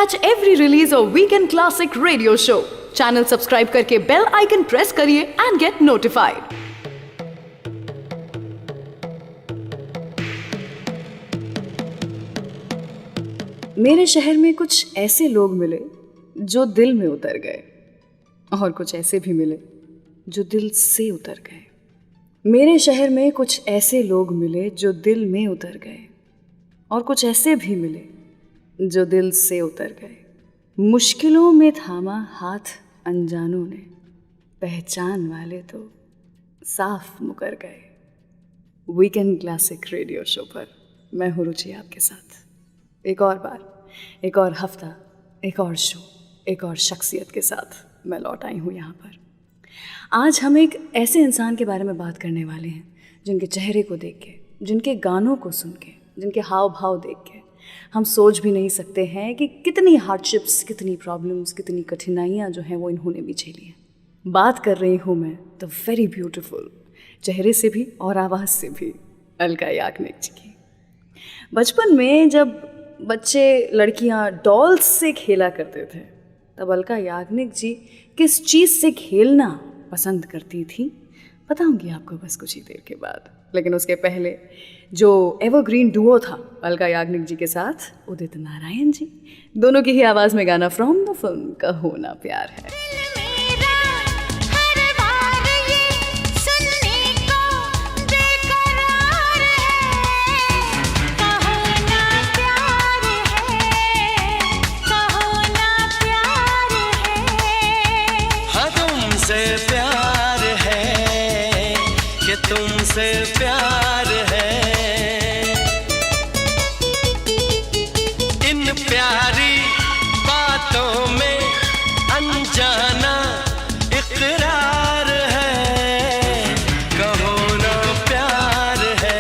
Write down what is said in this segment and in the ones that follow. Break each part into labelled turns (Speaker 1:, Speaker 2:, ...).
Speaker 1: Catch every release of Weekend Classic Radio Show. Channel subscribe करके bell icon press करिए and get notified. मेरे शहर में कुछ ऐसे लोग मिले जो दिल में उतर गए, और कुछ ऐसे भी मिले जो दिल से उतर गए। मेरे शहर में कुछ ऐसे लोग मिले जो दिल में उतर गए, और कुछ ऐसे भी मिले जो दिल से उतर गए। मुश्किलों में थामा हाथ अनजानों ने, पहचान वाले तो साफ मुकर गए। वीकेंड क्लासिक रेडियो शो पर मैं हूँ रुचि आपके साथ। एक और बार, एक और हफ्ता, एक और शो, एक और शख्सियत के साथ मैं लौट आई हूँ यहाँ पर। आज हम एक ऐसे इंसान के बारे में बात करने वाले हैं जिनके चेहरे को देख के, जिनके गानों को सुन के, जिनके हाव भाव देख के हम सोच भी नहीं सकते हैं कि कितनी हार्डशिप्स, कितनी प्रॉब्लम्स, कितनी कठिनाइयाँ जो हैं वो इन्होंने भी झेली हैं। बात कर रही हूँ मैं द वेरी ब्यूटीफुल, चेहरे से भी और आवाज़ से भी, अलका याग्निक जी की। बचपन में जब बच्चे लड़कियाँ डॉल्स से खेला करते थे तब अलका याग्निक जी किस चीज़ से खेलना पसंद करती थी बताऊंगी आपको बस कुछ ही देर के बाद। लेकिन उसके पहले जो एवरग्रीन डुओ था अलका याग्निक जी के साथ उदित नारायण जी, दोनों की ही आवाज़ में गाना फ्रॉम द फिल्म कहो ना प्यार है।
Speaker 2: तुमसे प्यार है, इन प्यारी बातों में अनजाना इकरार है। कहो ना प्यार है,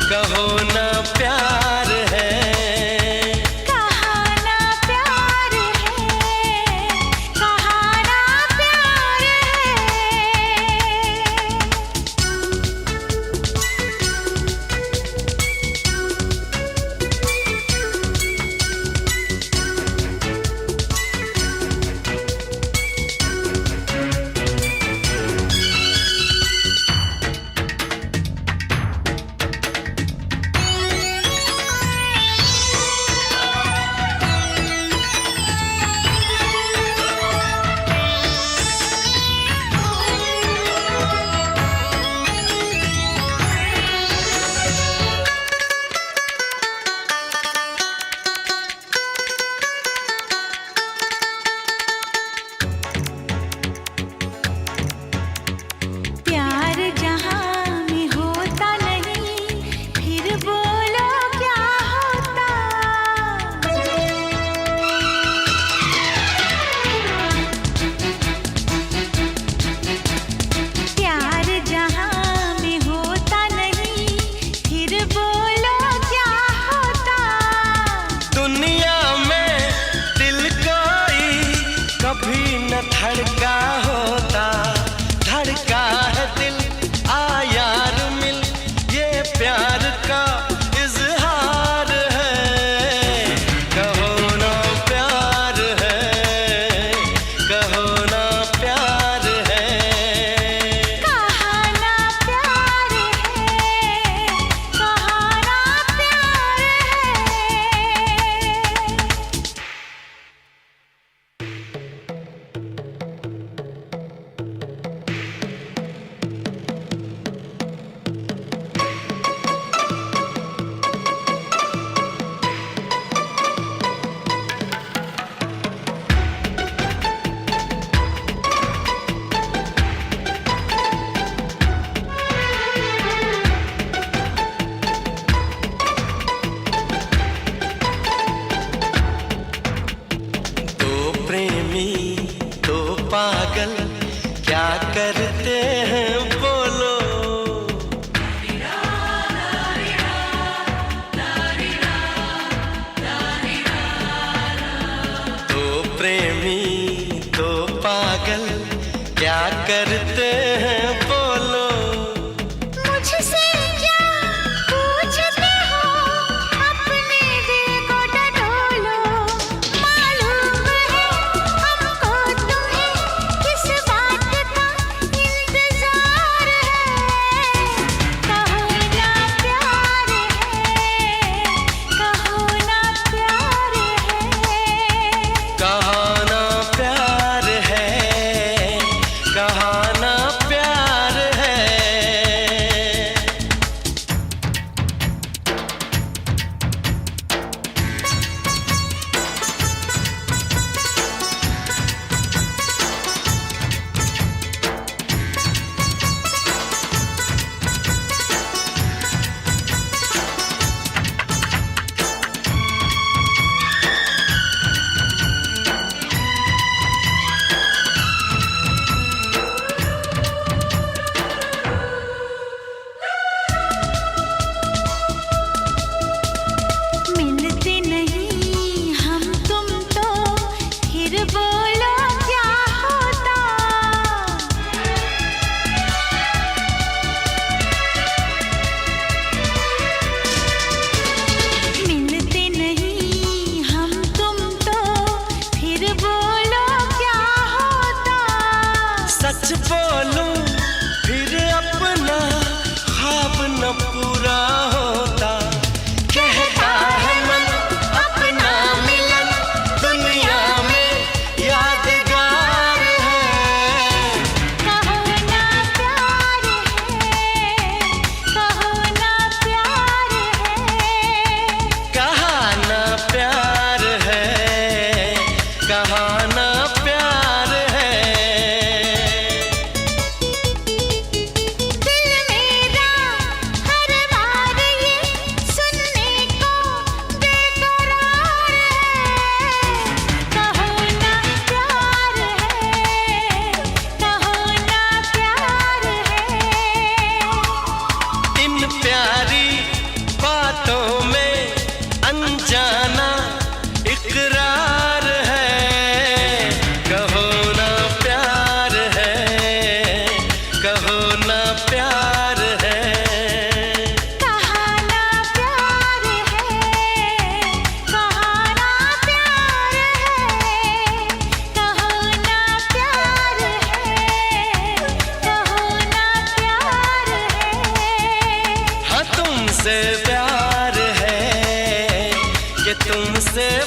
Speaker 2: कहो ना प्यार है,
Speaker 3: कहा ना प्यार है, कहा ना प्यार
Speaker 2: धड़का होता, धड़का है दिल, आ यार मिल, ये प्यार का इजहार है। कहो ना प्यार है, कहो ना प्यार है,
Speaker 3: कहा ना प्यार है, कहा ना प्यार है।
Speaker 2: पागल क्या करते हैं बोलो। तो प्रेमी तो पागल क्या करते हैं बोलो।
Speaker 3: मुझसे क्या पूछते हो, अपने दिल को टटोलो।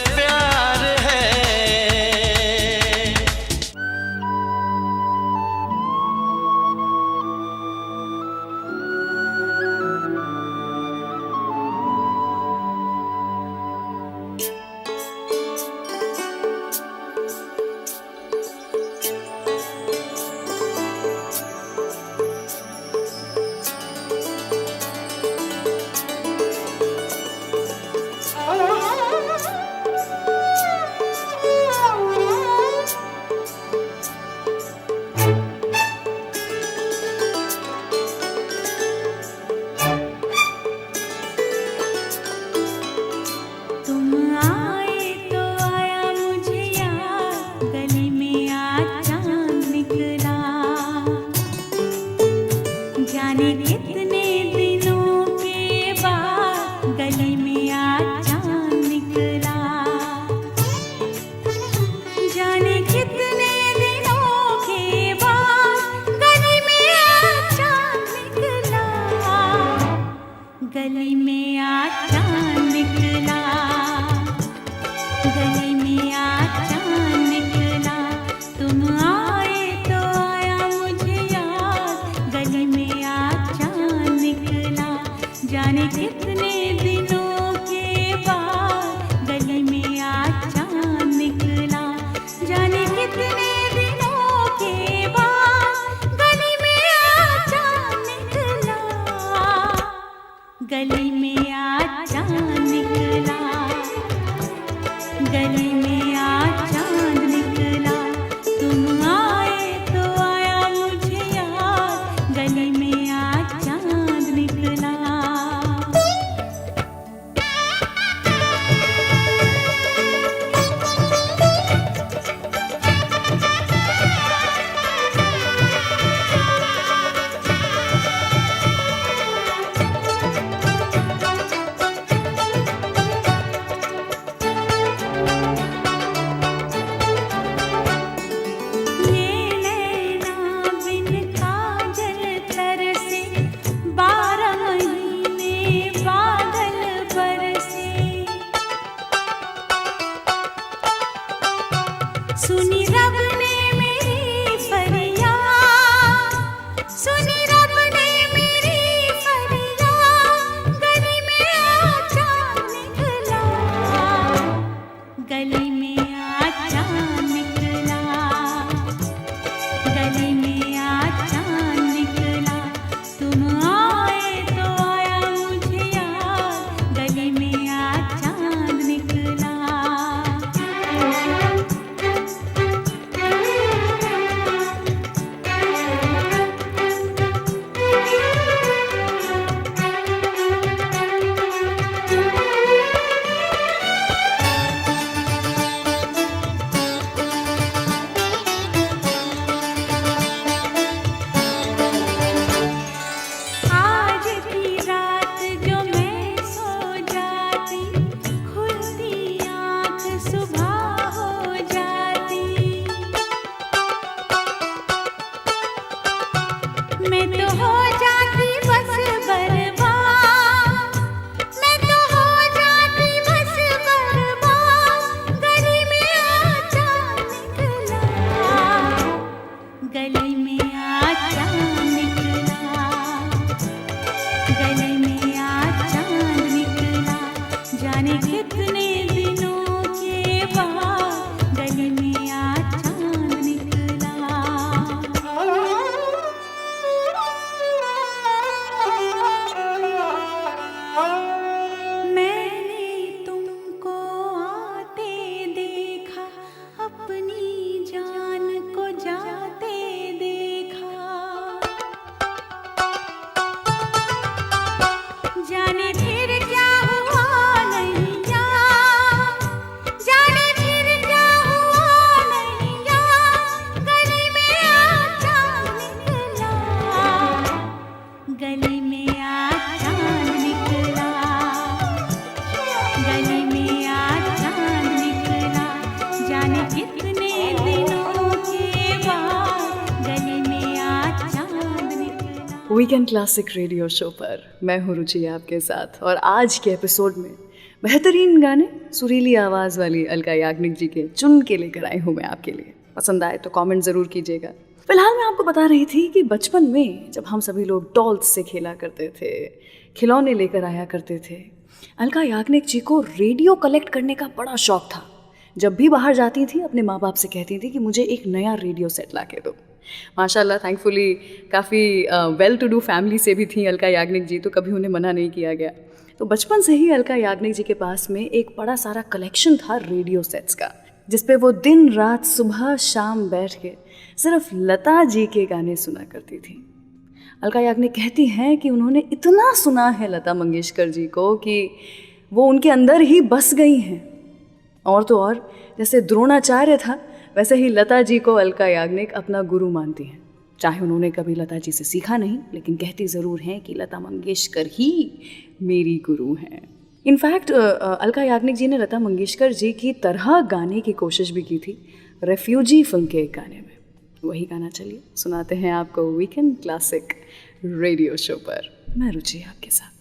Speaker 2: प्यार है।
Speaker 3: तुम आए तो आया मुझे याद, गली में आज चांद निकला। जाने कितने दिनों के बाद गली में आज चांद निकला। जाने कितने दिनों के बाद गली में आज चांद निकला। गली में आज चांद निकला। गली में आज चांद निकला। तुम आए तो आया मुझे याद, गली में आज चांद निकला। जाने कितने दिनों के बाद गली में आज चांद निकला। जाने कितने दिनों के बाद गली में आज चांद निकला। गली में आज चांद निकला। गली में आज चांद निकला। तुम आए तो आया मुझे याद, गली में आज चांद निकला। ये नैना बिन काजल तरसे, 12 महीने बादल बरसे। सुनी रब ने मेरी फरियाद, सुनी रब ने मेरी फरियाद। गली में आज चांद निकला। गली में आज चांद निकला। गली में आज चांद निकला। तुम आए तो आया मुझे याद, गली में आज चांद निकला। आज की रात जो मैं सो जाती, खुलती आँख सुबह हो जाती। मैं तो हो जाती बस बर्बाद। मैं तो हो जाती बस बर्बाद। गली में आज चांद निकला। गली में आज चांद निकला। गली में आज चांद निकला। जाने कितने दिनों के बाद गली में आज चांद निकला। मैंने तुमको आते देखा, अपनी जान को जाते देखा। जाने फिर क्या हुआ नैया, जाने फिर क्या हुआ नैया। गली में आज चांद निकला। गली में आज चांद निकला। गली में आज चांद निकला। जाने कितने दिनों के बाद गली में आज चांद निकला।
Speaker 1: वीकेंड क्लासिक रेडियो शो पर मैं हूँ रुचि आपके साथ, और आज के एपिसोड में बेहतरीन गाने सुरीली आवाज़ वाली अलका याग्निक जी के चुन के लेकर आई हूँ मैं आपके लिए। पसंद आए तो कमेंट ज़रूर कीजिएगा। फिलहाल मैं आपको बता रही थी कि बचपन में जब हम सभी लोग डॉल्स से खेला करते थे, खिलौने लेकर आया करते थे, अलका याग्निक जी को रेडियो कलेक्ट करने का बड़ा शौक था। जब भी बाहर जाती थी अपने माँ बाप से कहती थी कि मुझे एक नया रेडियो सेट ला के दो। माशाल्लाह थैंकफुली काफ़ी वेल टू डू फैमिली से भी थी अलका याग्निक जी, तो कभी उन्हें मना नहीं किया गया। तो बचपन से ही अलका याग्निक जी के पास में एक बड़ा सारा कलेक्शन था रेडियो सेट्स का, जिसपे वो दिन रात सुबह शाम बैठ के सिर्फ लता जी के गाने सुना करती थी। अलका याग्निक कहती हैं कि उन्होंने इतना सुना है लता मंगेशकर जी को कि वो उनके अंदर ही बस गई हैं। और तो और जैसे द्रोणाचार्य था वैसे ही लता जी को अलका याग्निक अपना गुरु मानती हैं। चाहे उन्होंने कभी लता जी से सीखा नहीं, लेकिन कहती ज़रूर हैं कि लता मंगेशकर ही मेरी गुरु हैं। इनफैक्ट अलका याग्निक जी ने लता मंगेशकर जी की तरह गाने की कोशिश भी की थी रेफ्यूजी फिल्म के एक गाने में। वही गाना चलिए सुनाते हैं आपको वीकेंड क्लासिक रेडियो शो पर। मैं रुचि आपके साथ।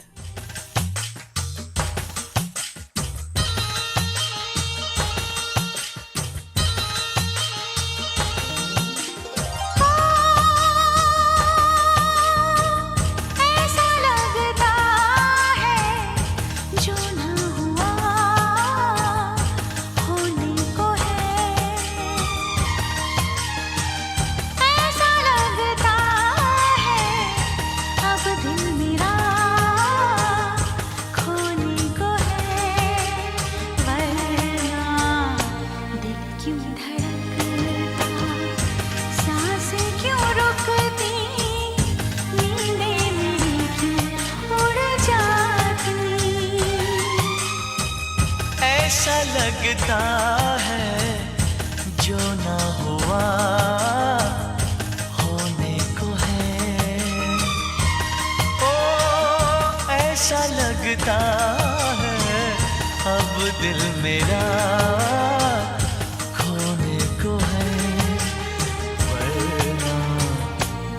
Speaker 2: लगता है जो ना हुआ होने को है। ओ ऐसा लगता है अब दिल मेरा खोने को है। वरना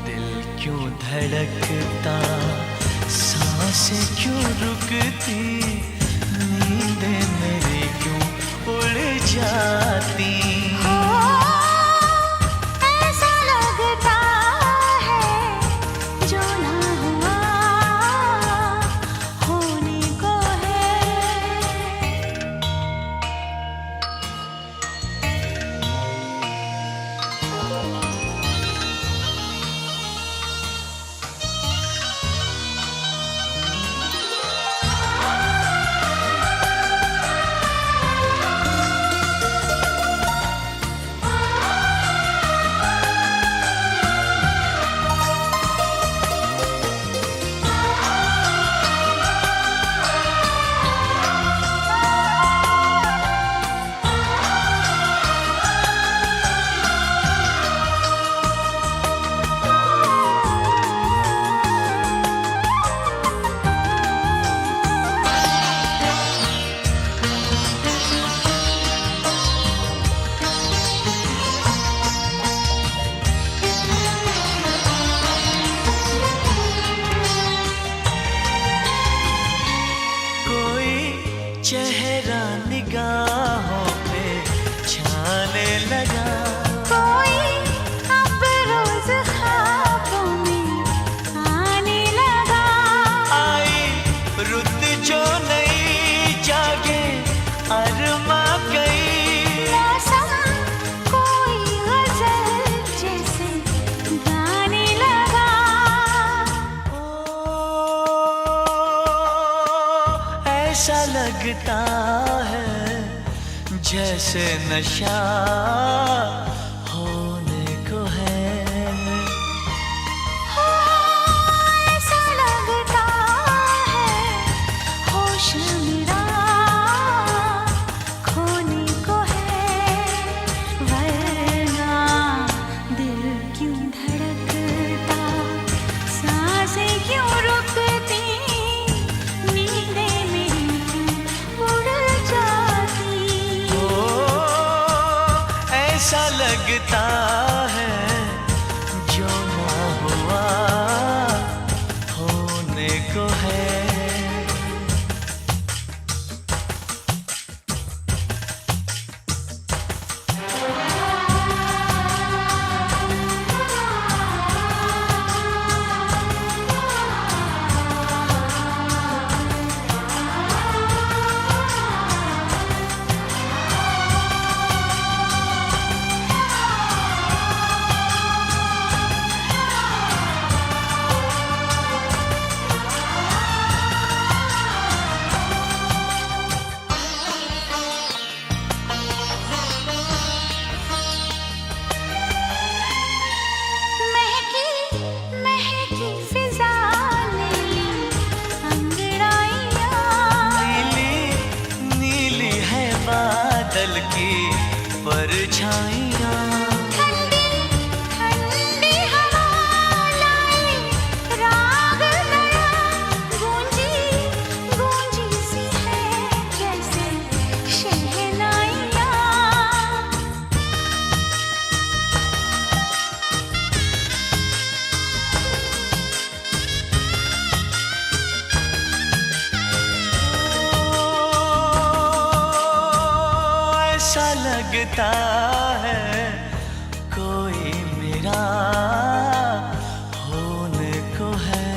Speaker 2: दिल क्यों धड़कता, सांसें क्यों रुकती, नींदें मेरी क्यों उड़ जाती।
Speaker 3: ऐसा लगता है जो ना हुआ होने को है।
Speaker 2: चेहरा निगाहों पे छाने लगा,
Speaker 3: कोई अब रोज ख्वाबों में आने लगा।
Speaker 2: आई रुत जो नई जागे अरमा गई।
Speaker 3: मौसम कोई गजल जैसे गाने लगा।
Speaker 2: ऐसा लगता है जैसे नशा होने को है।
Speaker 3: ऐसा लगता है होश मेरा खोने को है। वरना दिल क्यों धड़कता, सांसें क्यों रुकती, नींदें मेरी क्यों उड़ जाती।
Speaker 2: ऐसा लगता है जो ना हुआ होने को है। की परछाइयाँ।
Speaker 3: ठंडी ठंडी हवा लाए राग नया, गूंजी गूंजी सी है जैसे शहनाइयाँ।
Speaker 2: ऐसा लगता है कोई मेरा होने को है,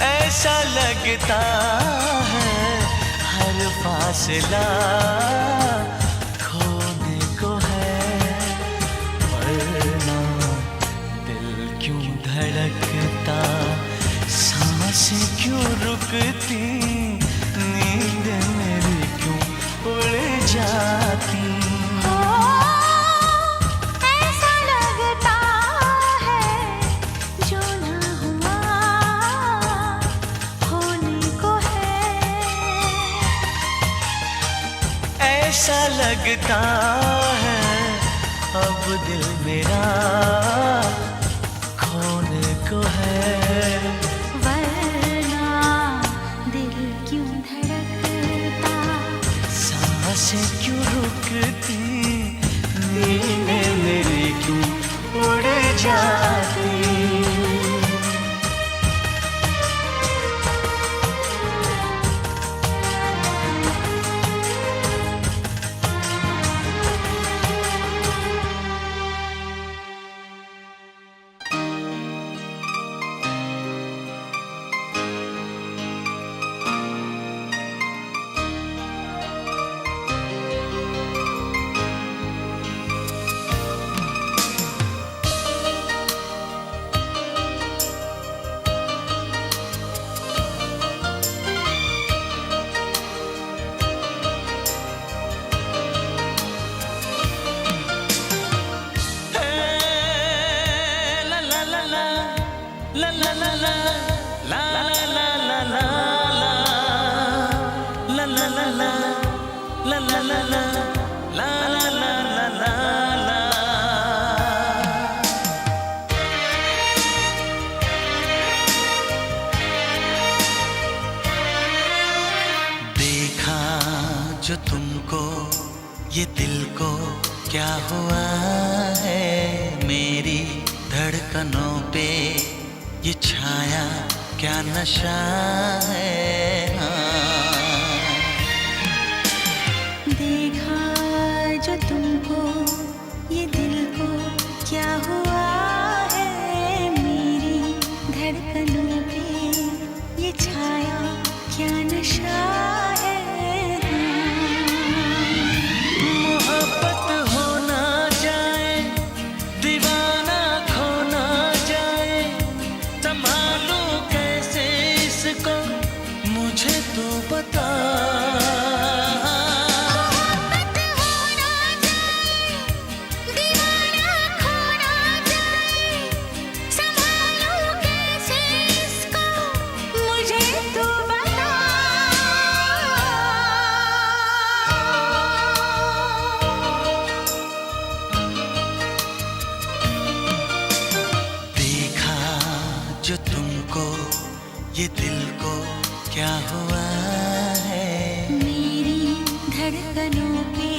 Speaker 2: ऐसा लगता है हर फासला खोने को है। वरना दिल क्यों धड़कता, सांसें क्यों रुकती, नींद मेरी क्यों उड़ जाती।
Speaker 3: ऐसा लगता है जो ना हुआ होने को है।
Speaker 2: ऐसा लगता है अब दिल मेरा खोने को है।
Speaker 3: वरना दिल क्यों धड़कता,
Speaker 2: सांसें क्यों रुकती, नींद मेरी क्यों उड़ जाती। La la la la la la la la la la la la la la la la la la la la। देखा जो तुमको ये दिल को क्या हुआ है, मेरी धड़कनों पे ये छाया क्या नशा है।
Speaker 3: देखा जो तुमको ये दिल को क्या हुआ है, मेरी धड़कनों पे ये छाया क्या नशा है।
Speaker 2: मोहब्बत हो ना जाए, दीवाना खो ना जाए, संभालूं कैसे इसको मुझे तो बता। जो तुमको ये दिल को क्या हुआ है,
Speaker 3: मेरी धड़कनों पे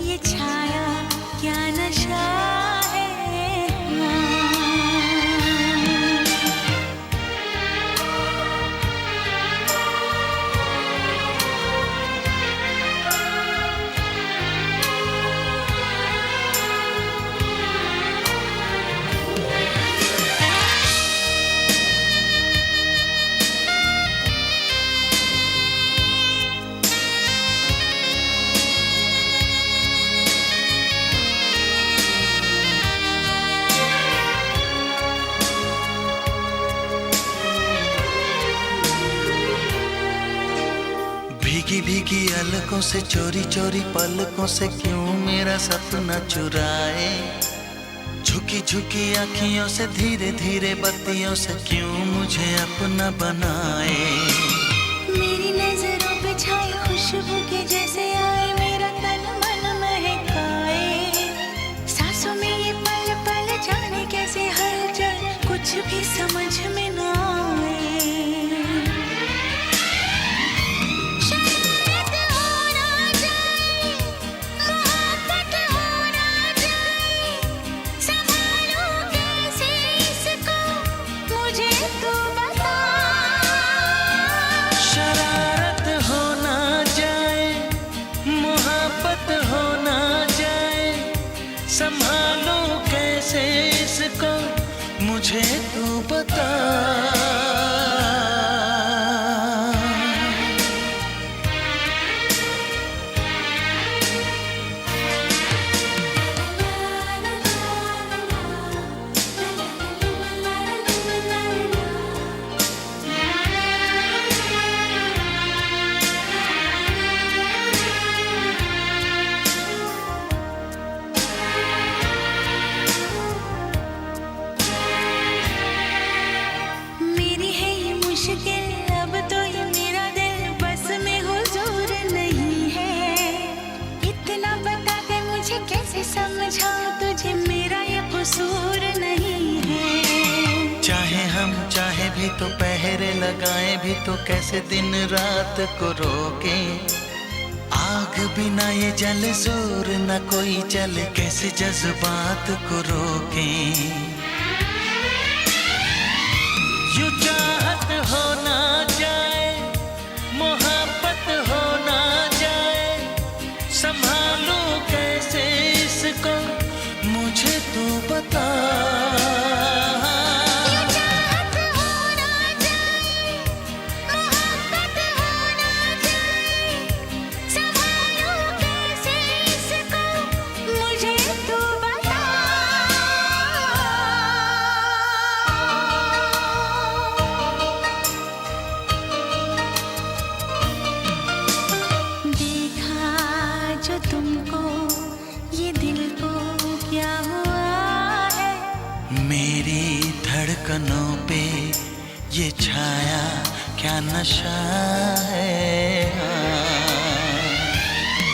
Speaker 3: ये छाया क्या नशा है।
Speaker 2: भीगी भीगी अलकों से चोरी चोरी पलकों से क्यों मेरा सपना चुराए, झुकी झुकी आँखियों से धीरे धीरे बत्तियों से क्यों मुझे अपना बनाए।
Speaker 3: मेरी नजरों पे छाई खुशबू भी समझ में ना आए। शरारत हो ना जाए, मोहब्बत हो ना जाए, संभालूं कैसे इसको मुझे तू बता।
Speaker 2: शरारत हो ना जाए, मोहब्बत हो ना जाए, संभालो कैसे इसको मुझे तू बता।
Speaker 3: मेरी है ये मुश्किल, अब तो ये मेरा दिल बस में हुजूर नहीं है। इतना बता के मुझे कैसे समझाऊं तुझे मेरा ये कसूर नहीं है।
Speaker 2: चाहे हम चाहे भी तो पहरे लगाए भी तो कैसे दिन रात को रोके। आग बिना ये जल जोर न कोई चले, कैसे जज्बात को रोके। यूं चाहत हो ना जाए, मोहब्बत हो ना जाए, संभालूं कैसे इसको मुझे तू बता।
Speaker 3: चाहत हो ना जाए, मोहब्बत हो ना जाए, संभालूं कैसे इसको मुझे तू बता। देखा जो तुमको ये दिल को क्या हुआ है।
Speaker 2: मेरी धड़कनों पे ये छाया क्या नशा है।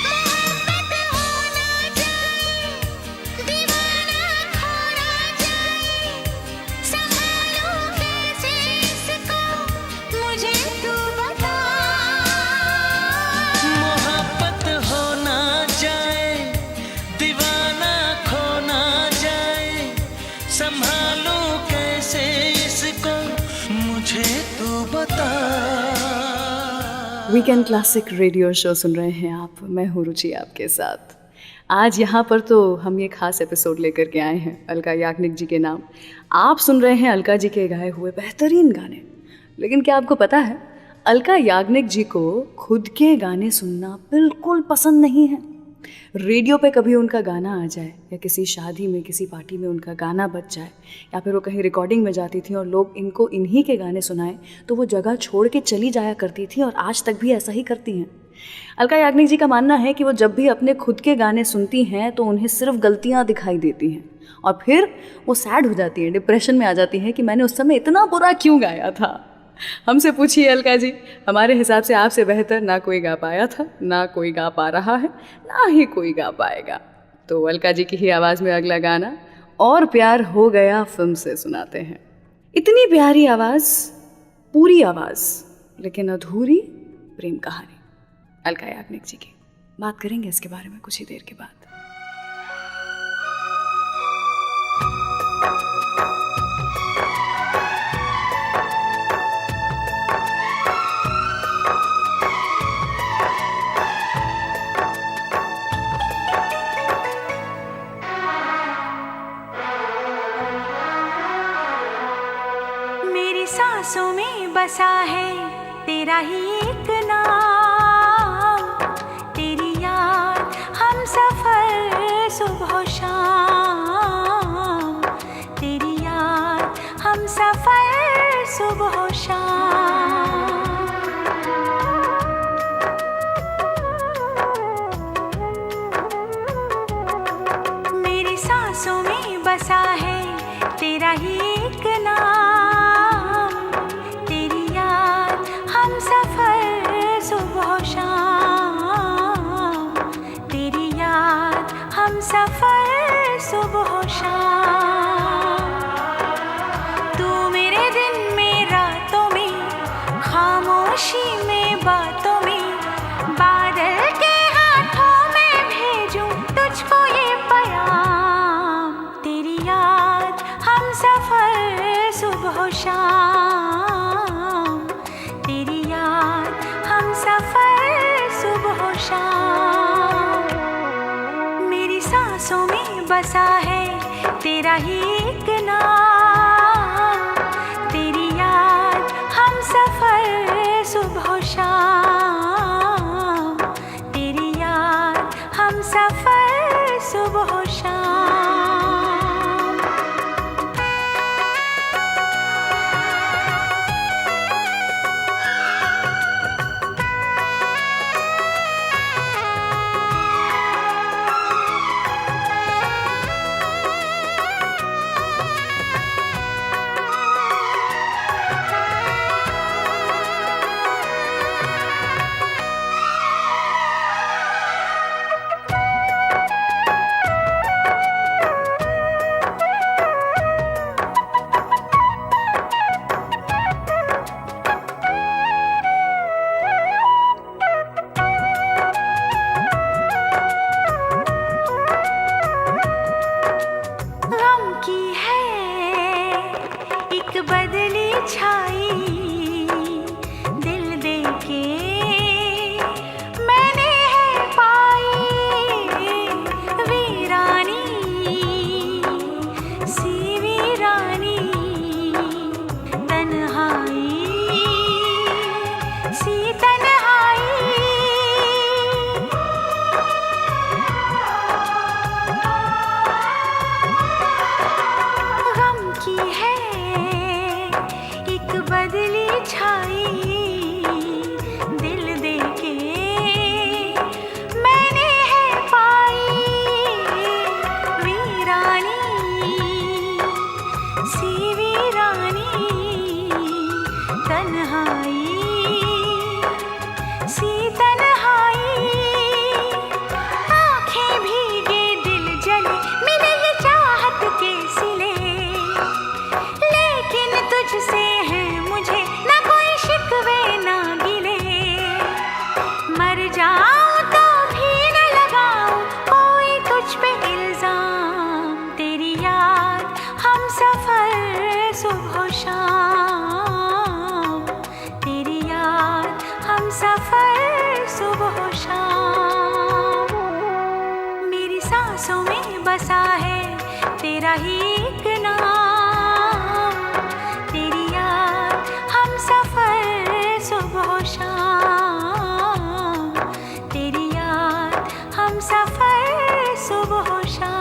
Speaker 3: मोहब्बत हो ना जाए, दीवाना खो ना जाए, संभालूं कैसे इसको मुझे तू बता।
Speaker 2: मोहब्बत हो ना जाए, दीवाना खो ना जाए, संभालूं कैसे इसको मुझे तू बता।
Speaker 1: वीकेंड क्लासिक रेडियो शो सुन रहे हैं आप। मैं हूँ रुचि आपके साथ। आज यहाँ पर तो हम ये खास एपिसोड लेकर के आए हैं अलका याग्निक जी के नाम। आप सुन रहे हैं अलका जी के गाए हुए बेहतरीन गाने। लेकिन क्या आपको पता है, अलका याग्निक जी को खुद के गाने सुनना बिल्कुल पसंद नहीं है। रेडियो पे कभी उनका गाना आ जाए या किसी शादी में किसी पार्टी में उनका गाना बज जाए या फिर वो कहीं रिकॉर्डिंग में जाती थी और लोग इनको इन्हीं के गाने सुनाएं तो वो जगह छोड़ के चली जाया करती थी और आज तक भी ऐसा ही करती हैं। अलका याग्निक जी का मानना है कि वो जब भी अपने खुद के गाने सुनती हैं तो उन्हें सिर्फ गलतियां दिखाई देती हैं और फिर वो सैड हो जाती हैं, डिप्रेशन में आ जाती हैं कि मैंने उस समय इतना बुरा क्यों गाया था। हमसे पूछिए अलका जी, हमारे हिसाब से आपसे बेहतर ना कोई गा पाया था, ना कोई गा पा रहा है, ना ही कोई गा पाएगा। तो अलका जी की ही आवाज़ में अगला गाना और प्यार हो गया फिल्म से सुनाते हैं। इतनी प्यारी आवाज़, पूरी आवाज़ लेकिन अधूरी प्रेम कहानी अलका याग्निक जी की। बात करेंगे इसके बारे में कुछ ही देर के बाद।
Speaker 3: मेरी सांसों में बसा है तेरा ही एक नाम, तेरी याद हम सफर सुबह शाम, तेरी याद हम सफर सुबह शाम। मेरी सांसों में बसा है तेरा ही एक नाम, तेरी याद हम सफर सुबह शाम, तेरी याद हम सफर सुबह शाम। तू सांसों में बसा है तेरा ही एक नाम, तेरी याद हम सफर सुबह शाम, तेरी याद हम सफर सुबह शाम। बदली छाई दिल दे के मैंने है पाई, वीरानी सी वीरानी, तन्हाई सी तन्हाई। गम की है बदली छाई दिल दे के मैंने है पाई, वीरानी सी वीरानी, तन्हाई सी तन्हाई। आँखें भीगे दिल जले मिले ये चाहत के सिले, लेकिन तुझसे है मुझे ना कोई शिकवे ना गिले। मर जाऊं तो भी न लगाऊं कोई तुझ पे इल्जाम, तेरी याद हम सफर सुबह शाम, तेरी याद हम सफर सुबह शाम। मेरी सांसों में बसा है तेरा ही एक नाम, तेरी याद हम सफर सुबह शाम, तेरी याद हम सफर सुबह शाम।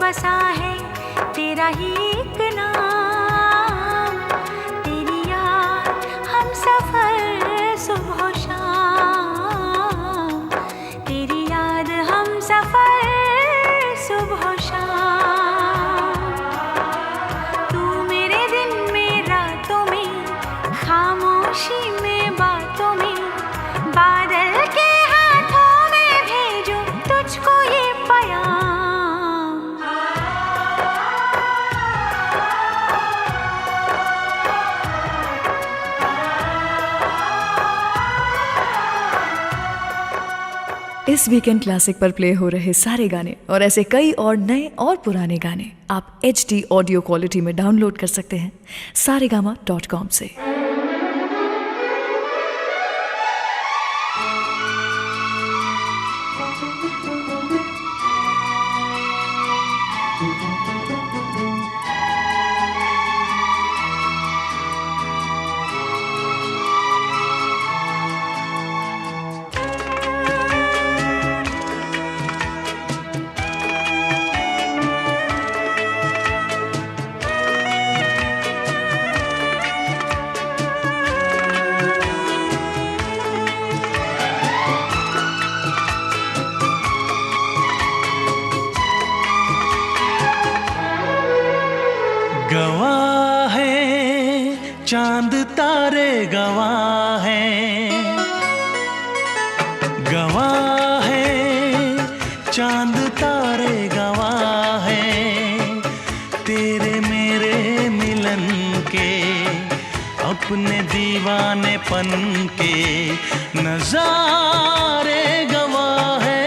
Speaker 3: बसा है तेरा ही एक नाम,
Speaker 1: इस वीकेंड क्लासिक पर प्ले हो रहे सारे गाने और ऐसे कई और नए और पुराने गाने आप HD ऑडियो क्वालिटी में डाउनलोड कर सकते हैं saregama.com से।
Speaker 2: गवाह है चांद तारे, गवाह है, गवाह है चांद तारे, गवाह है तेरे मेरे मिलन के, अपने दीवानेपन के नजारे गवाह है।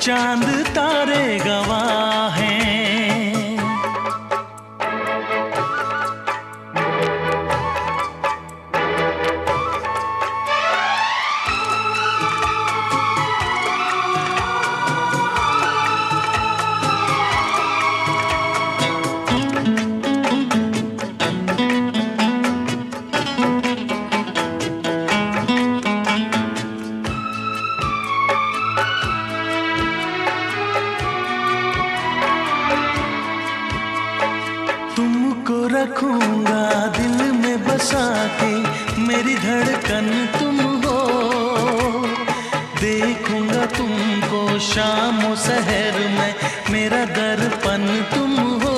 Speaker 2: चांद तारे गवाह हैं। तुमको रखूंगा दिल में बसा के, मेरी धड़कन तुम हो, देखूंगा तुमको शाम और सहर में, मेरा दर्पण तुम हो।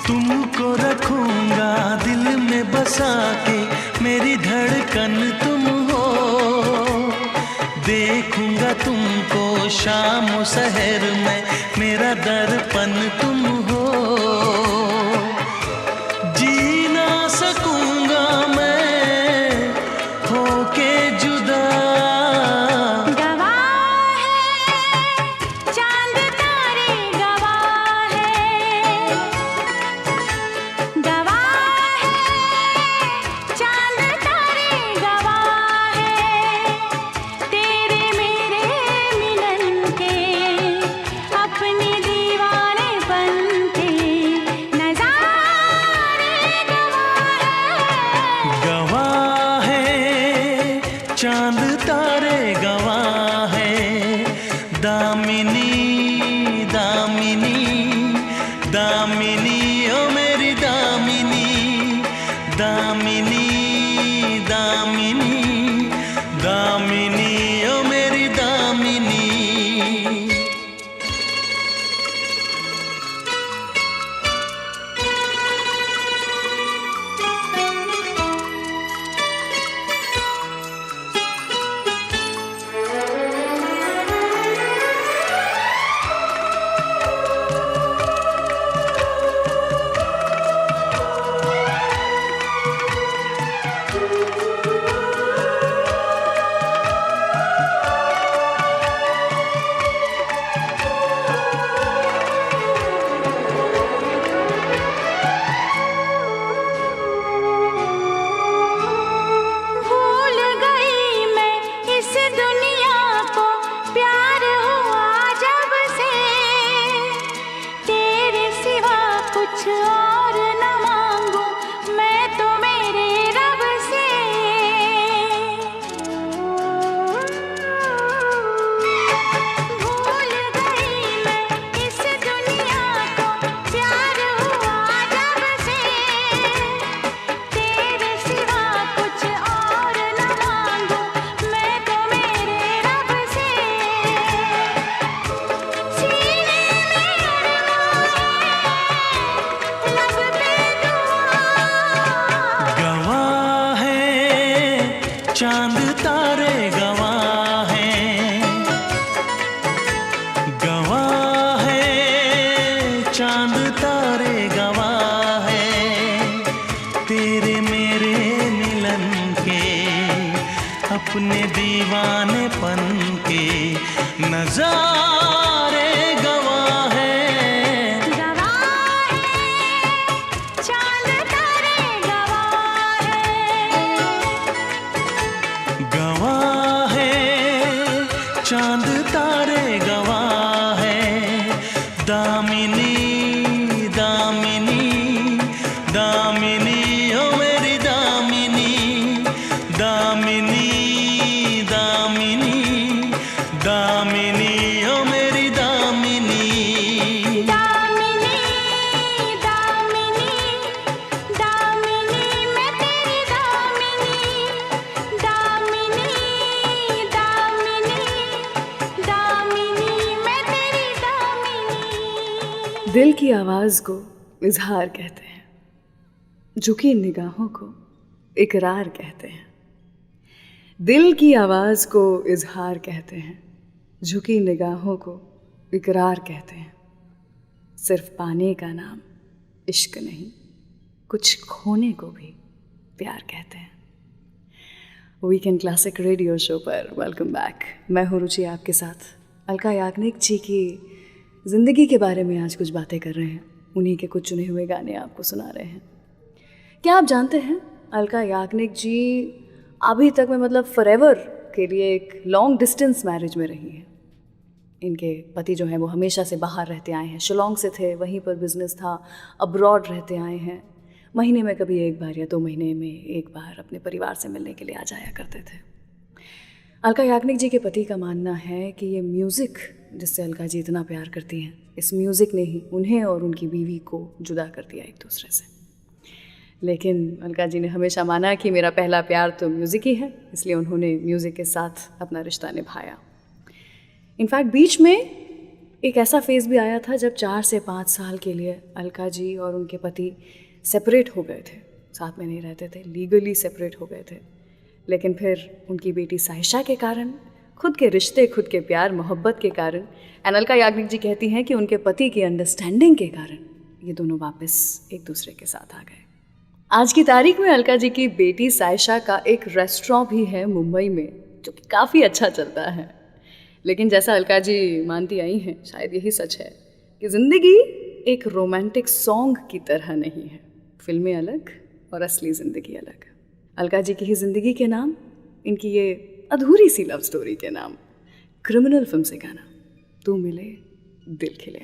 Speaker 2: तुमको रखूंगा दिल में बसा के, मेरी धड़कन तुम हो, देखूंगा तुमको शाम और सहर में, मेरा दर्पण तुम हो। जी ना सकूंगा मैं होके जुदा।
Speaker 3: गवाह है चांद तारे, गवाह है, गवाह है चांद तारे, गवाह है तेरे मेरे मिलन के, अपने दीवानेपन के नजारे
Speaker 2: गवाह है चांद तारे, गवाह है दामिनी, दामिनी, दामिनी ओ मेरी दामिनी, दामिनी, दामिनी, दामिनी ओ मेरी दामिनी। गवाह है चांद तारे, गवाह है तेरे मेरे मिलन के, अपने दीवानेपन के नजारे गवाह है।
Speaker 3: चांद तारे गवाह
Speaker 2: गवाह है चांद तारे, गवाह है दामिनी दामिनी दामिनी, ओ मेरी दामिनी दामिनी दामिनी दामिनी, ओ मेरी दामिनी।
Speaker 3: दामिनी दामिनी दामिनी, मैं तेरी दामिनी दामिनी दामिनी दामिनी, मैं तेरी दामिनी।
Speaker 1: दिल की आवाज़ को इजहार कहते हैं, झुकी निगाहों को इकरार कहते हैं। दिल की आवाज़ को इजहार कहते हैं, झुकी निगाहों को इकरार कहते हैं। सिर्फ पाने का नाम इश्क नहीं, कुछ खोने को भी प्यार कहते हैं। वीकेंड क्लासिक रेडियो शो पर वेलकम बैक। मैं हूँ रुचि आपके साथ। अलका याग्निक जी की ज़िंदगी के बारे में आज कुछ बातें कर रहे हैं, उन्हीं के कुछ चुने हुए गाने आपको सुना रहे हैं। क्या आप जानते हैं अलका याग्निक जी अभी तक में मतलब फॉरएवर के लिए एक लॉन्ग डिस्टेंस मैरिज में रही हैं। इनके पति जो हैं वो हमेशा से बाहर रहते आए हैं, शिलोंग से थे, वहीं पर बिजनेस था, अब्रॉड रहते आए हैं। महीने में कभी एक बार या 2 महीने में एक बार अपने परिवार से मिलने के लिए आ जाया करते थे। अलका याग्निक जी के पति का मानना है कि ये म्यूज़िक जिससे अलका जी इतना प्यार करती हैं, इस म्यूज़िक ने ही उन्हें और उनकी बीवी को जुदा कर दिया एक दूसरे से। लेकिन अलका जी ने हमेशा माना कि मेरा पहला प्यार तो म्यूज़िक ही है, इसलिए उन्होंने म्यूज़िक के साथ अपना रिश्ता निभाया। इनफैक्ट बीच में एक ऐसा फेज़ भी आया था जब 4 से 5 साल के लिए अलका जी और उनके पति सेपरेट हो गए थे, साथ में नहीं रहते थे, लीगली सेपरेट हो गए थे। लेकिन फिर उनकी बेटी साइशा के कारण, खुद के रिश्ते, खुद के प्यार मोहब्बत के कारण, अलका याग्निक जी कहती हैं कि उनके पति की अंडरस्टैंडिंग के कारण ये दोनों वापस एक दूसरे के साथ आ गए। आज की तारीख में अलका जी की बेटी साइशा का एक रेस्टोरेंट भी है मुंबई में, जो कि काफ़ी अच्छा चलता है। लेकिन जैसा अलका जी मानती आई हैं, शायद यही सच है कि ज़िंदगी एक रोमांटिक सॉन्ग की तरह नहीं है। फिल्में अलग और असली ज़िंदगी अलग। अलका जी की ही ज़िंदगी के नाम, इनकी ये अधूरी सी लव स्टोरी के नाम, क्रिमिनल फिल्म से गाना तू मिले दिल खिले।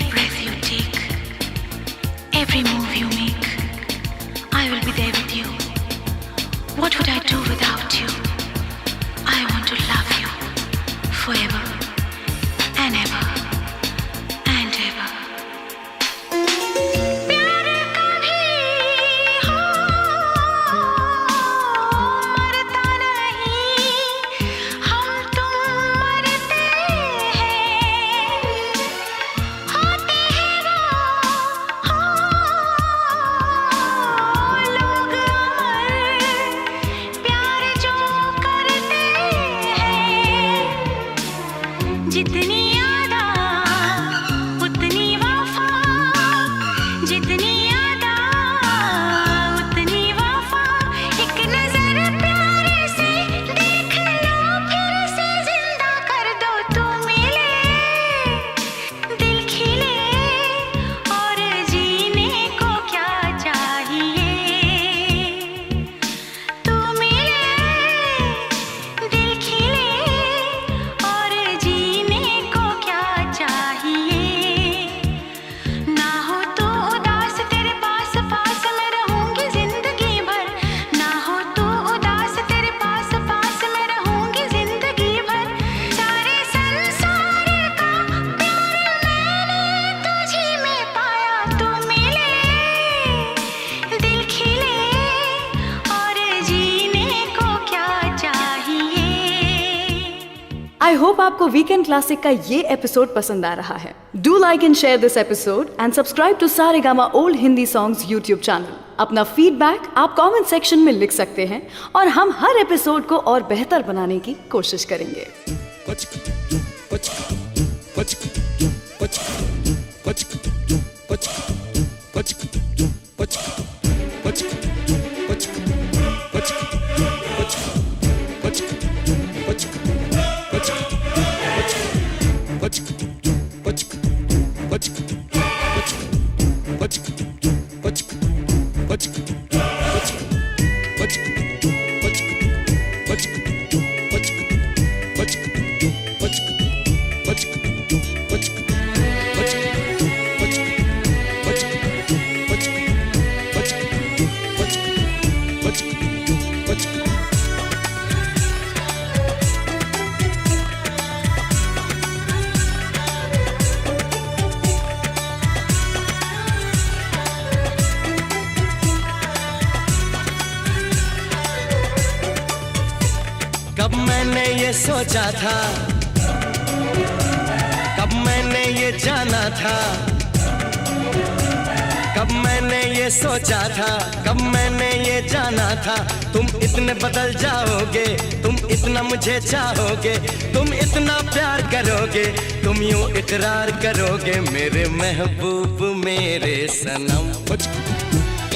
Speaker 3: every breath you take, every move you make, I will be there with you. What would I do without you? I want to love you forever and ever and ever. प्यार कभी मरता नहीं, हम तुम मरते हैं, होते हैं वो लोग अमर, प्यार जो करते हैं, जितनी यादा उतनी वफा, जितनी यादा उतनी वफा, एक नजर प्यार से देख लो, फिर से जिंदा कर दो, तू मिले दिल खिले, और जीने को क्या चाहिए, तू मिले दिल खिले, और जीने को क्या चाहिए, ना हो तो उदास तेरे पास पास मैं रहूंगी जिंदगी भर, ना हो तो उदास तेरे पास पास मैं रहूंगी जिंदगी भर, सारे संसार का प्यार मैंने तुझी में पाया, तू मिले दिल खिले, और जीने को क्या चाहिए।
Speaker 1: आई होप आपको वीकेंड क्लासिक का ये एपिसोड पसंद आ रहा है। Do like and share this episode and subscribe to Saregama old Hindi songs YouTube channel. अपना फीडबैक आप कमेंट सेक्शन में लिख सकते हैं और हम हर एपिसोड को और बेहतर बनाने की कोशिश करेंगे।
Speaker 2: कब मैंने ये सोचा था, कब मैंने ये जाना था, कब मैंने ये सोचा था, कब मैंने ये जाना था, तुम इतने बदल जाओगे, तुम इतना मुझे चाहोगे, तुम इतना प्यार करोगे, तुम यूं इकरार करोगे, मेरे महबूब मेरे सनम,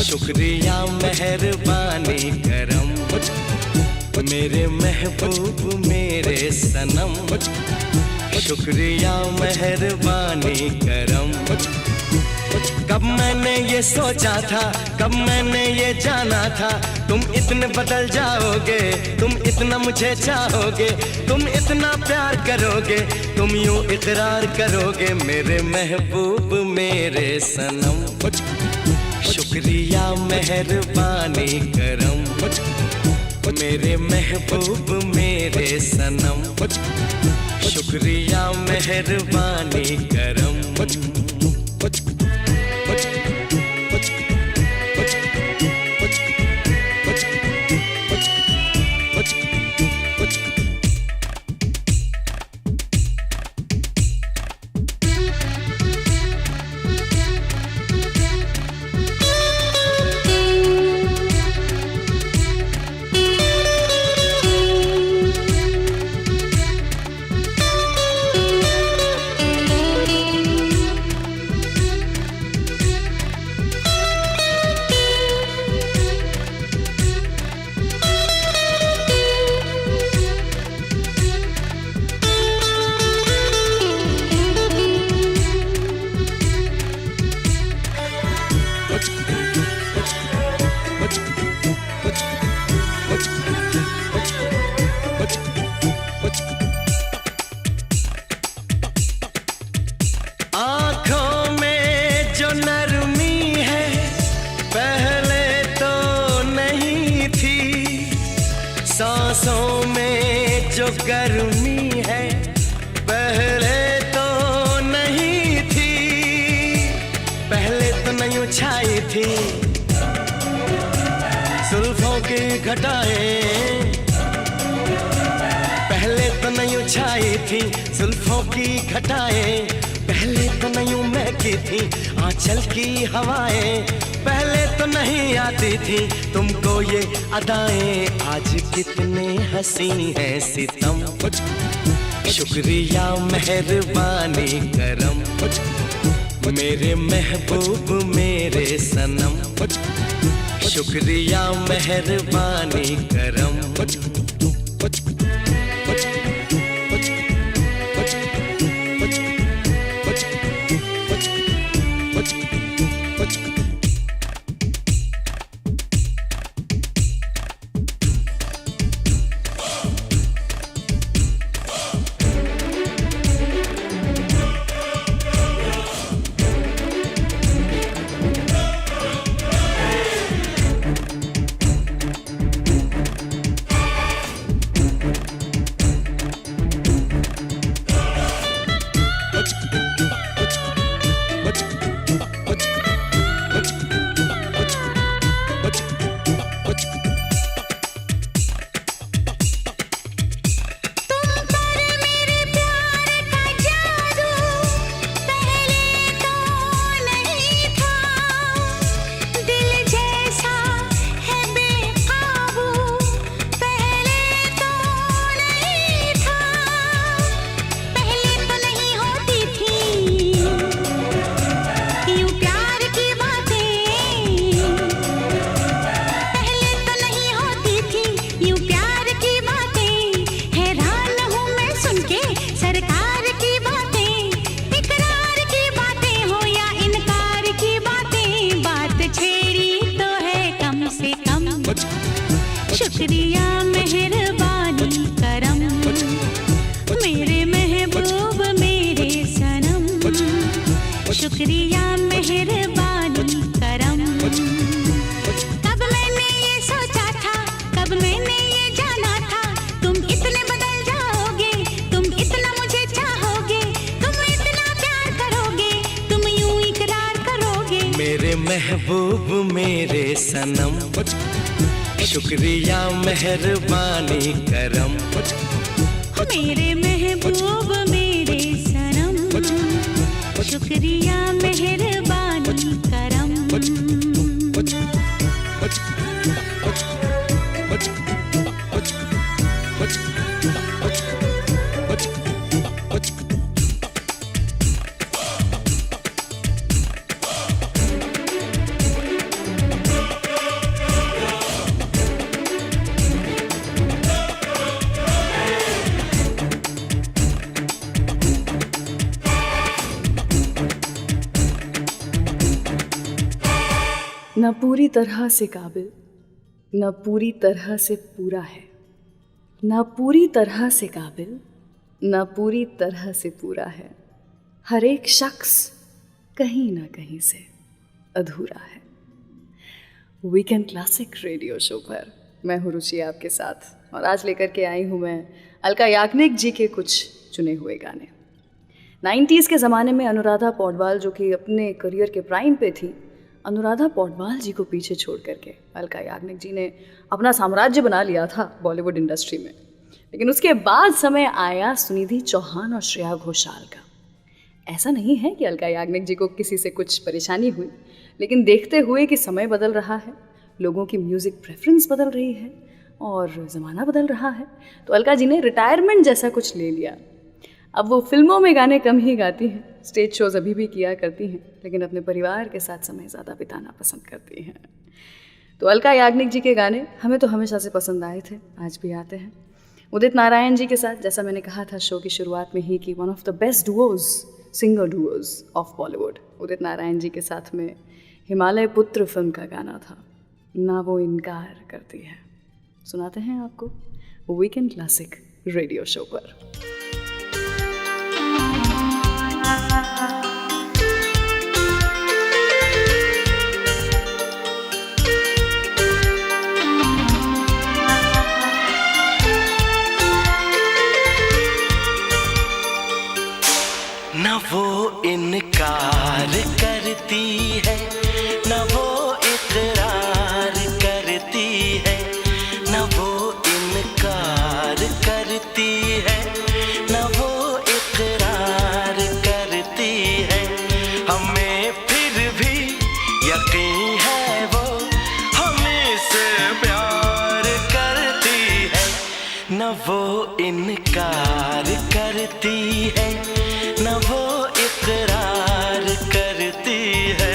Speaker 2: शुक्रिया मेहरबानी करम, मेरे महबूब मेरे सनम, शुक्रिया मेहरबानी करम। कब मैंने ये सोचा था, कब मैंने ये जाना था, तुम इतने बदल जाओगे, तुम इतना मुझे चाहोगे, तुम इतना प्यार करोगे, तुम यूं इकरार करोगे, मेरे महबूब मेरे सनम, शुक्रिया मेहरबानी करम, मेरे महबूब मेरे सनम, शुक्रिया मेहरबानी करम। जो गर्मी है पहले तो नहीं थी, पहले तो नहीं छाई थी जुल्फों की घटाएं, पहले तो नहीं छाई थी जुल्फों की घटाएं, पहले तो नहीं महकी थी आंचल की हवाएं, पहले तो नहीं आती थी तुमको ये अदाएं, आज कितने हंसी है सितम, शुक्रिया मेहरबानी करम, मेरे महबूब मेरे सनम, शुक्रिया मेहरबानी करम।
Speaker 3: शुक्रिया मेहरबानी करम, मेरे महबूब मेरे सनम, शुक्रिया मेहरबानी करम। कब मैंने ये सोचा था, कब मैंने ये जाना था, तुम इतने बदल जाओगे, तुम इतना मुझे चाहोगे, तुम इतना प्यार करोगे, तुम यूं इकरार करोगे,
Speaker 2: मेरे महबूब मेरे सनम, शुक्रिया मेहरबानी करम,
Speaker 3: मेरे महबूब मेरे सनम, शुक्रिया मेहरबानी करम।
Speaker 1: न पूरी तरह से काबिल, न पूरी तरह से पूरा है, न पूरी तरह से काबिल, न पूरी तरह से पूरा है, हर एक शख्स कहीं ना कहीं से अधूरा है। वीकेंड क्लासिक रेडियो शो पर मैं हूँ रुचि आपके साथ, और आज लेकर के आई हूँ मैं अलका याग्निक जी के कुछ चुने हुए गाने। 90s के ज़माने में अनुराधा पौडवाल, जो कि अपने करियर के प्राइम पे थी, अनुराधा पौडवाल जी को पीछे छोड़ करके अलका याग्निक जी ने अपना साम्राज्य बना लिया था बॉलीवुड इंडस्ट्री में। लेकिन उसके बाद समय आया सुनिधि चौहान और श्रेया घोषाल का। ऐसा नहीं है कि अलका याग्निक जी को किसी से कुछ परेशानी हुई, लेकिन देखते हुए कि समय बदल रहा है, लोगों की म्यूज़िक प्रेफरेंस बदल रही है और ज़माना बदल रहा है, तो अलका जी ने रिटायरमेंट जैसा कुछ ले लिया। अब वो फिल्मों में गाने कम ही गाती हैं, स्टेज शोज़ अभी भी किया करती हैं, लेकिन अपने परिवार के साथ समय ज़्यादा बिताना पसंद करती हैं। तो अलका याग्निक जी के गाने हमें तो हमेशा से पसंद आए थे, आज भी आते हैं। उदित नारायण जी के साथ, जैसा मैंने कहा था शो की शुरुआत में ही, कि one of the best duos, singer duos of Bollywood, Udit Narayan ji के साथ में हिमालय पुत्र फिल्म का गाना था, ना वो इनकार करती है। सुनाते हैं आपको वीकेंड क्लासिक रेडियो शो पर।
Speaker 2: हमें फिर भी यकीन है वो हमें से प्यार करती है। न वो इनकार करती है, न वो इकरार करती है।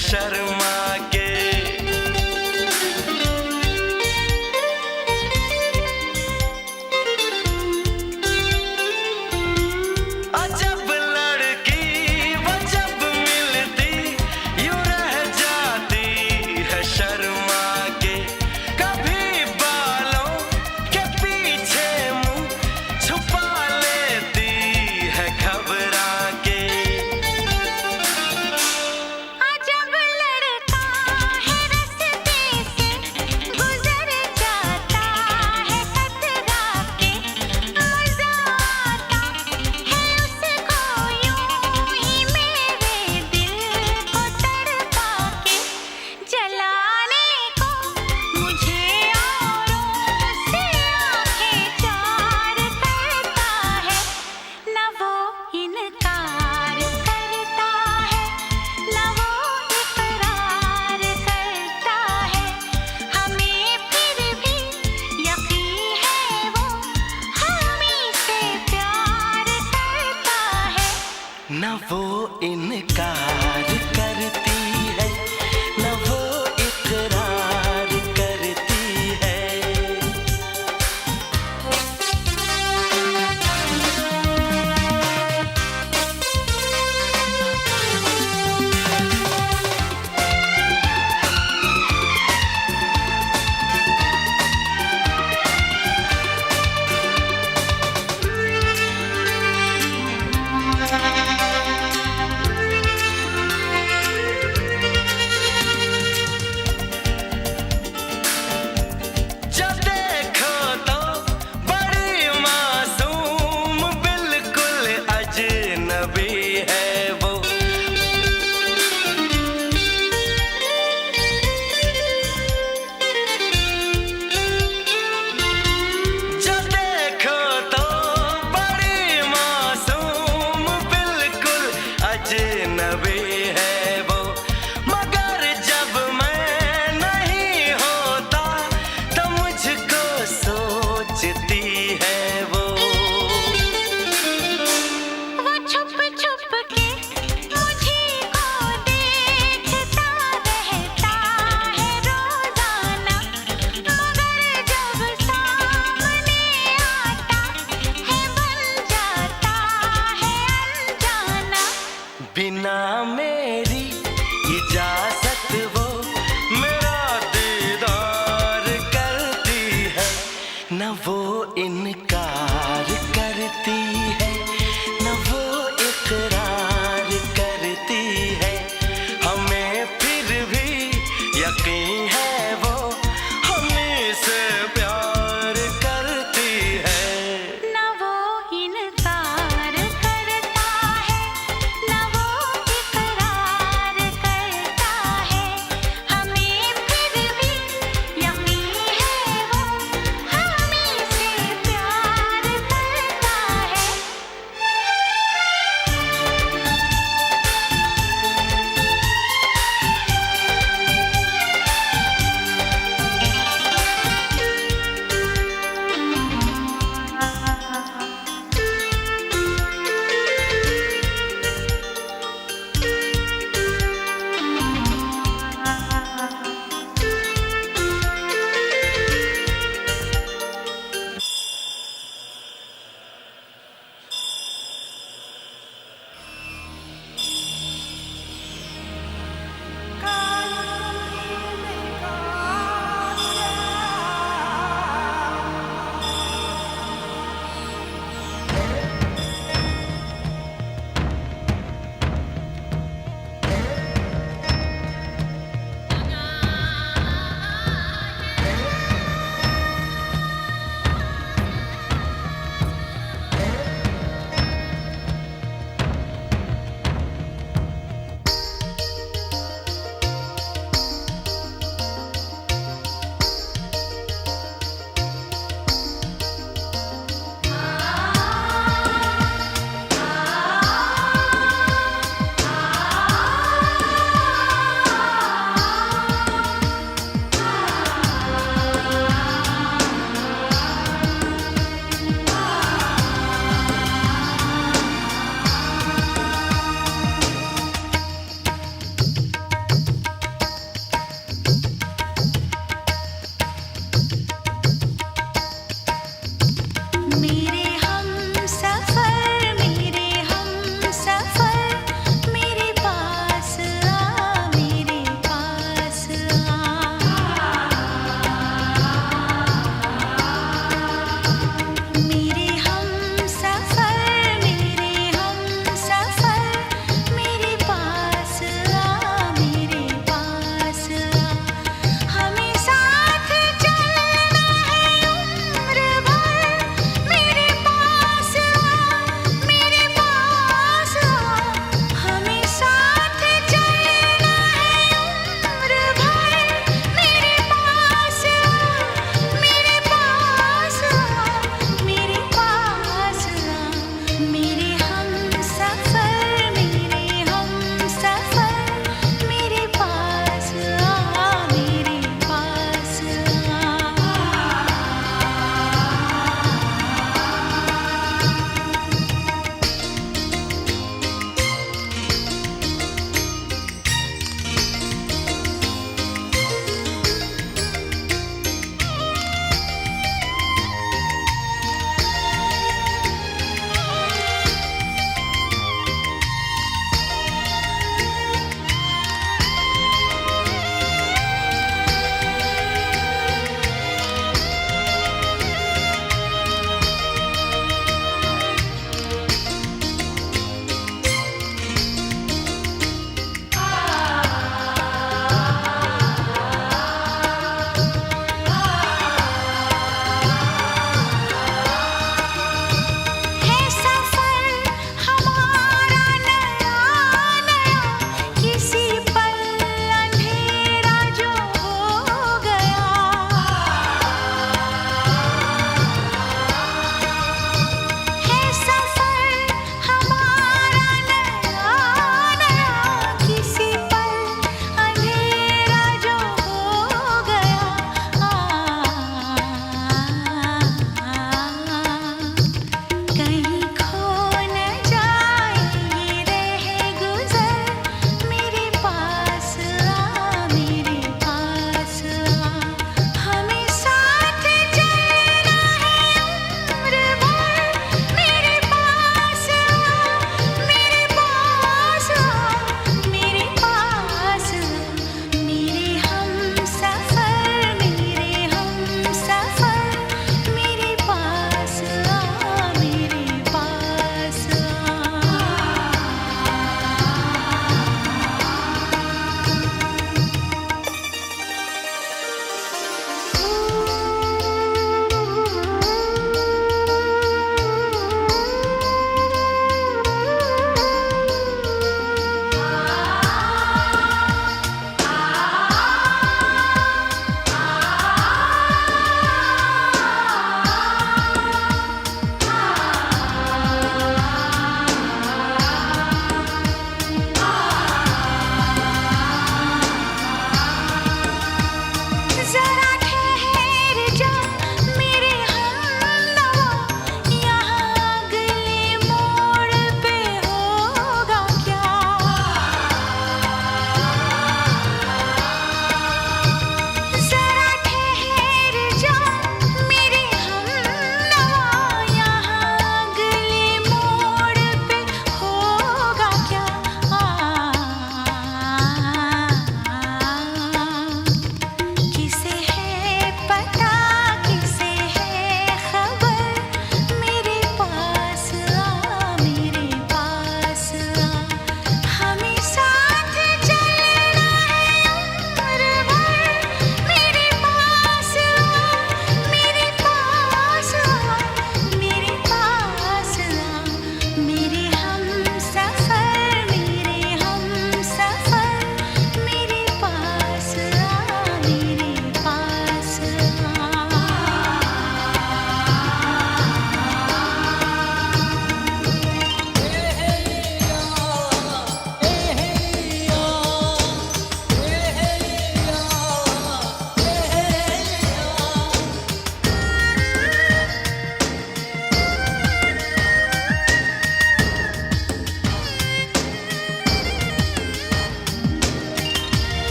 Speaker 2: शर्मा के अजब लड़की वो जब मिलती यूं रह जाती है शर्मा के। कभी बालों के पीछे मुंह छुपा लेती है घबरा के। न वो इनकार करती है, न वो इकरार करती है।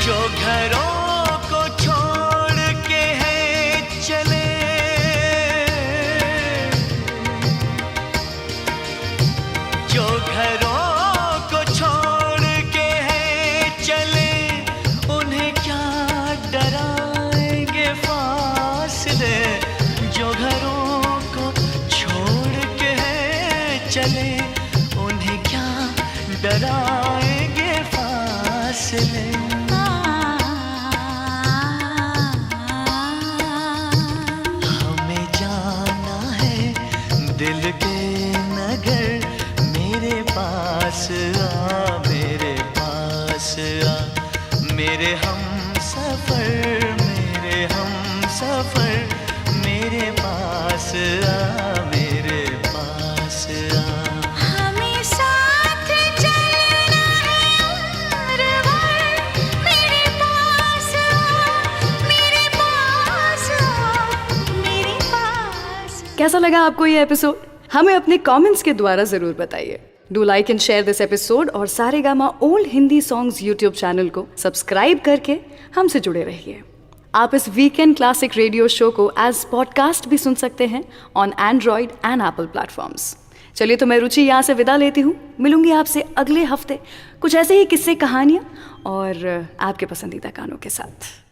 Speaker 2: जो घरों को छोड़ के है चले, जो घरों को छोड़ के है चले, उन्हें क्या डराएंगे फासले। जो घरों को छोड़ के है चले, उन्हें क्या डराएंगे फासले। हमें जाना है दिल के नगर, मेरे पास आ, मेरे पास आ, मेरे हम सफर, मेरे हम सफर, मेरे पास आ, मेरे पास आ।
Speaker 3: हमें साथ चलना है उम्र भर, मेरे पास आ, मेरे पास आ, मेरे पास।
Speaker 1: कैसा लगा आपको ये एपिसोड? हमें अपने कमेंट्स के द्वारा जरूर बताइए। Do like and share this episode और Saregama old Hindi songs YouTube channel को सब्सक्राइब करके हमसे जुड़े रहिए। आप इस वीकेंड क्लासिक रेडियो शो को एज पॉडकास्ट भी सुन सकते हैं on Android and Apple platforms. चलिए, तो मैं रुचि यहाँ से विदा लेती हूँ। मिलूंगी आपसे अगले हफ्ते कुछ ऐसे ही किस्से, कहानियाँ और आपके पसंदीदा गानों के साथ।